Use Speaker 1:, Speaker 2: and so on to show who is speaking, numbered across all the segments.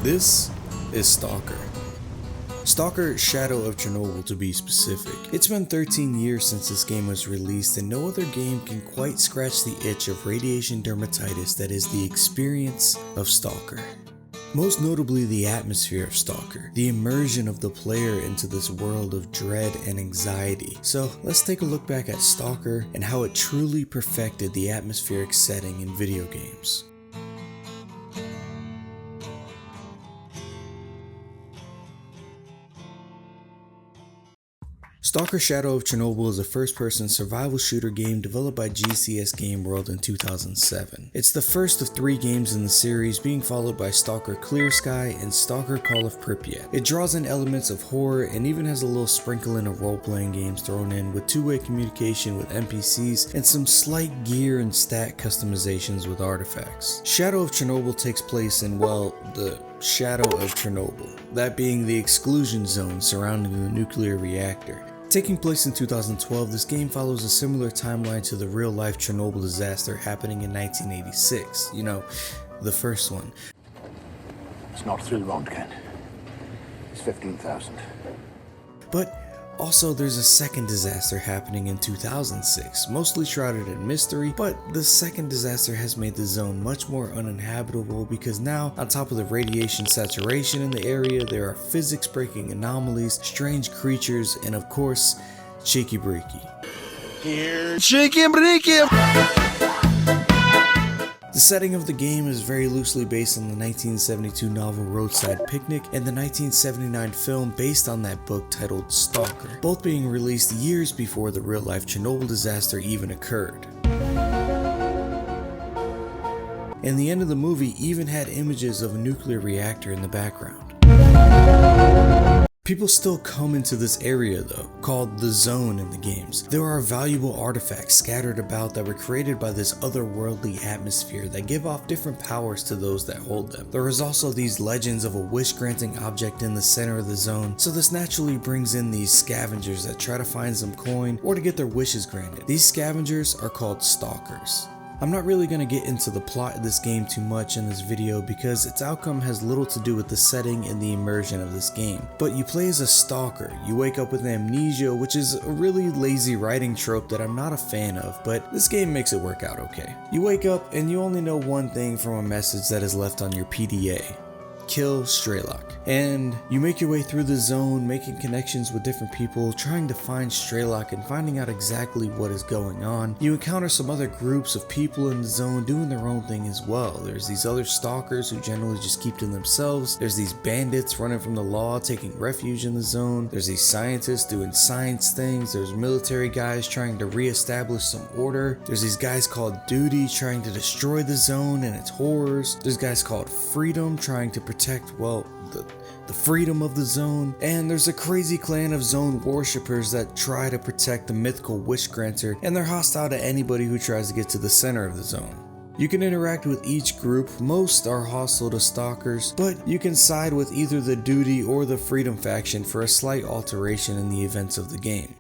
Speaker 1: This is Stalker. Stalker Shadow of Chernobyl to be specific. It's been 13 years since this game was released and no other game can quite scratch the itch of radiation dermatitis that is the experience of Stalker. Most notably the atmosphere of Stalker, the immersion of the player into this world of dread and anxiety. So let's take a look back at Stalker and how it truly perfected the atmospheric setting in video games. Stalker Shadow of Chernobyl is a first-person survival shooter game developed by GCS Game World in 2007. It's the first of 3 games in the series, being followed by Stalker Clear Sky and Stalker Call of Pripyat. It draws in elements of horror and even has a little sprinkling of role-playing games thrown in with two-way communication with NPCs and some slight gear and stat customizations with artifacts. Shadow of Chernobyl takes place in, well, the Shadow of Chernobyl, that being the exclusion zone surrounding the nuclear reactor. Taking place in 2012, this game follows a similar timeline to the real-life Chernobyl disaster happening in 1986. You know, the first one.
Speaker 2: It's not through Röntgen. It's 15,000.
Speaker 1: But also there's a second disaster happening in 2006, mostly shrouded in mystery, but the second disaster has made the zone much more uninhabitable because now, on top of the radiation saturation in the area, there are physics-breaking anomalies, strange creatures, and of course, cheeky breeki.
Speaker 3: Here, cheeky breeki!
Speaker 1: The setting of the game is very loosely based on the 1972 novel Roadside Picnic and the 1979 film based on that book titled Stalker, both being released years before the real-life Chernobyl disaster even occurred. And the end of the movie even had images of a nuclear reactor in the background. People still come into this area though, called the Zone in the games. There are valuable artifacts scattered about that were created by this otherworldly atmosphere that give off different powers to those that hold them. There is also these legends of a wish-granting object in the center of the zone, so this naturally brings in these scavengers that try to find some coin or to get their wishes granted. These scavengers are called Stalkers. I'm not really going to get into the plot of this game too much in this video because its outcome has little to do with the setting and the immersion of this game. But you play as a stalker, you wake up with amnesia, which is a really lazy writing trope that I'm not a fan of, but this game makes it work out okay. You wake up and you only know one thing from a message that is left on your PDA. Kill Strelok. And you make your way through the zone, making connections with different people, trying to find Strelok and finding out exactly what is going on. You encounter some other groups of people in the zone doing their own thing as well. There's these other stalkers who generally just keep to themselves. There's these bandits running from the law taking refuge in the zone. There's these scientists doing science things. There's military guys trying to re-establish some order. There's these guys called Duty trying to destroy the zone and its horrors. There's guys called Freedom trying to protect, well, the freedom of the zone, and there's a crazy clan of zone worshippers that try to protect the mythical wish granter, and they're hostile to anybody who tries to get to the center of the zone. You can interact with each group. Most are hostile to stalkers, but you can side with either the Duty or the Freedom faction for a slight alteration in the events of the game.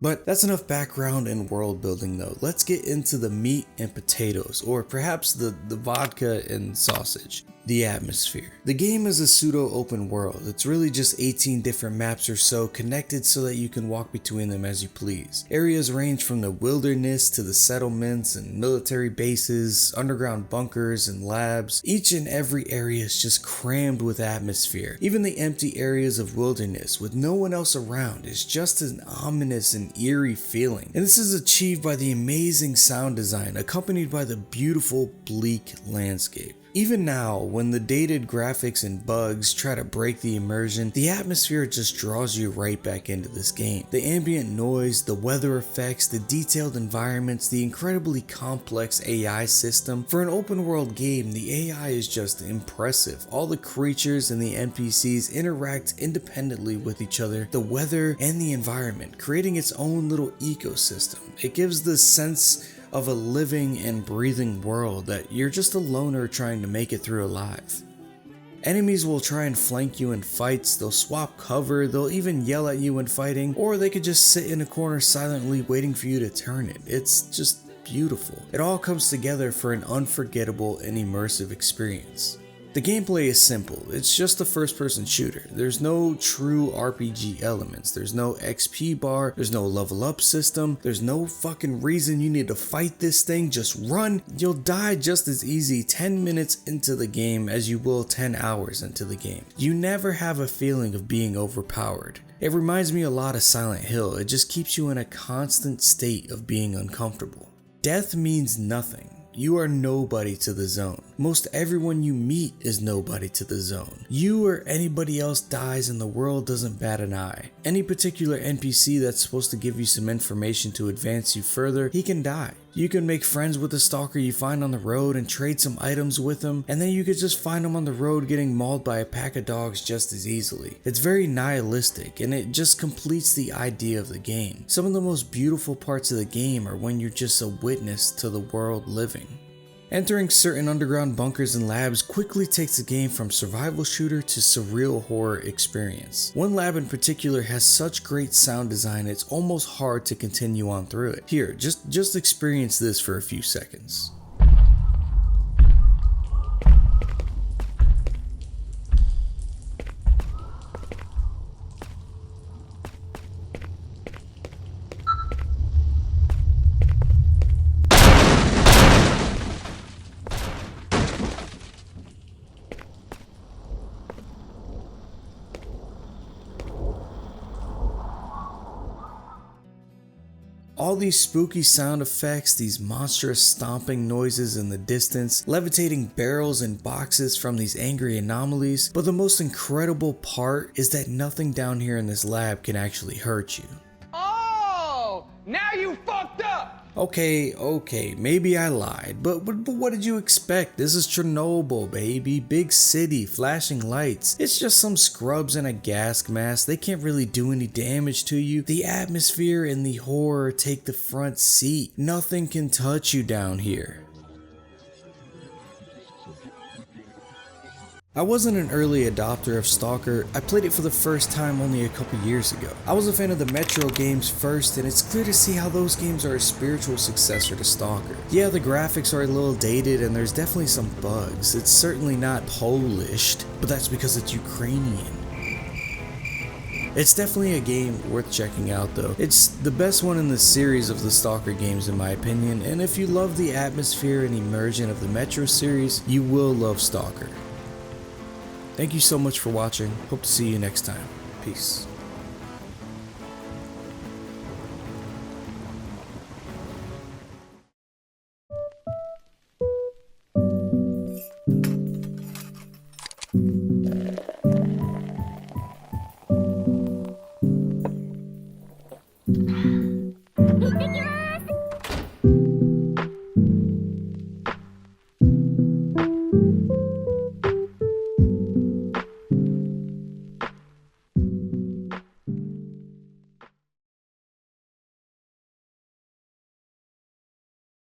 Speaker 1: But that's enough background and world building though. Let's get into the meat and potatoes, or perhaps the vodka and sausage. The atmosphere. The game is a pseudo open world. It's really just 18 different maps or so connected so that you can walk between them as you please. Areas range from the wilderness to the settlements and military bases, underground bunkers and labs. Each and every area is just crammed with atmosphere. Even the empty areas of wilderness with no one else around is just an ominous and eerie feeling. And this is achieved by the amazing sound design accompanied by the beautiful bleak landscape. Even now, when the dated graphics and bugs try to break the immersion, the atmosphere just draws you right back into this game. The ambient noise, the weather effects, the detailed environments, the incredibly complex AI system. For an open world game, the AI is just impressive. All the creatures and the NPCs interact independently with each other, the weather and the environment, creating its own little ecosystem. It gives the sense of a living and breathing world that you're just a loner trying to make it through alive. Enemies will try and flank you in fights, they'll swap cover, they'll even yell at you when fighting, or they could just sit in a corner silently waiting for you to turn it. It's just beautiful. It all comes together for an unforgettable and immersive experience. The gameplay is simple, it's just a first person shooter. There's no true RPG elements, there's no XP bar, there's no level up system, there's no fucking reason you need to fight this thing, just run. You'll die just as easy 10 minutes into the game as you will 10 hours into the game. You never have a feeling of being overpowered. It reminds me a lot of Silent Hill, it just keeps you in a constant state of being uncomfortable. Death means nothing. You are nobody to the zone. Most everyone you meet is nobody to the zone. You or anybody else dies and the world doesn't bat an eye. Any particular NPC that's supposed to give you some information to advance you further, he can die. You can make friends with the stalker you find on the road and trade some items with him, and then you could just find him on the road getting mauled by a pack of dogs just as easily. It's very nihilistic and it just completes the idea of the game. Some of the most beautiful parts of the game are when you're just a witness to the world living. Entering certain underground bunkers and labs quickly takes the game from survival shooter to surreal horror experience. One lab in particular has such great sound design it's almost hard to continue on through it. Here, just experience this for a few seconds. All these spooky sound effects, these monstrous stomping noises in the distance, levitating barrels and boxes from these angry anomalies, but the most incredible part is that nothing down here in this lab can actually hurt you.
Speaker 4: Oh, now you fucked up!
Speaker 1: Okay, maybe I lied, but what did you expect? This is Chernobyl, baby. Big city, flashing lights. It's just some scrubs in a gas mask. They can't really do any damage to you. The atmosphere and the horror take the front seat. Nothing can touch you down here. I wasn't an early adopter of Stalker. I played it for the first time only a couple years ago. I was a fan of the Metro games first, and it's clear to see how those games are a spiritual successor to Stalker. Yeah, the graphics are a little dated and there's definitely some bugs. It's certainly not polished, but that's because it's Ukrainian. It's definitely a game worth checking out though. It's the best one in the series of the Stalker games in my opinion, and if you love the atmosphere and immersion of the Metro series, you will love Stalker. Thank you so much for watching. Hope to see you next time. Peace.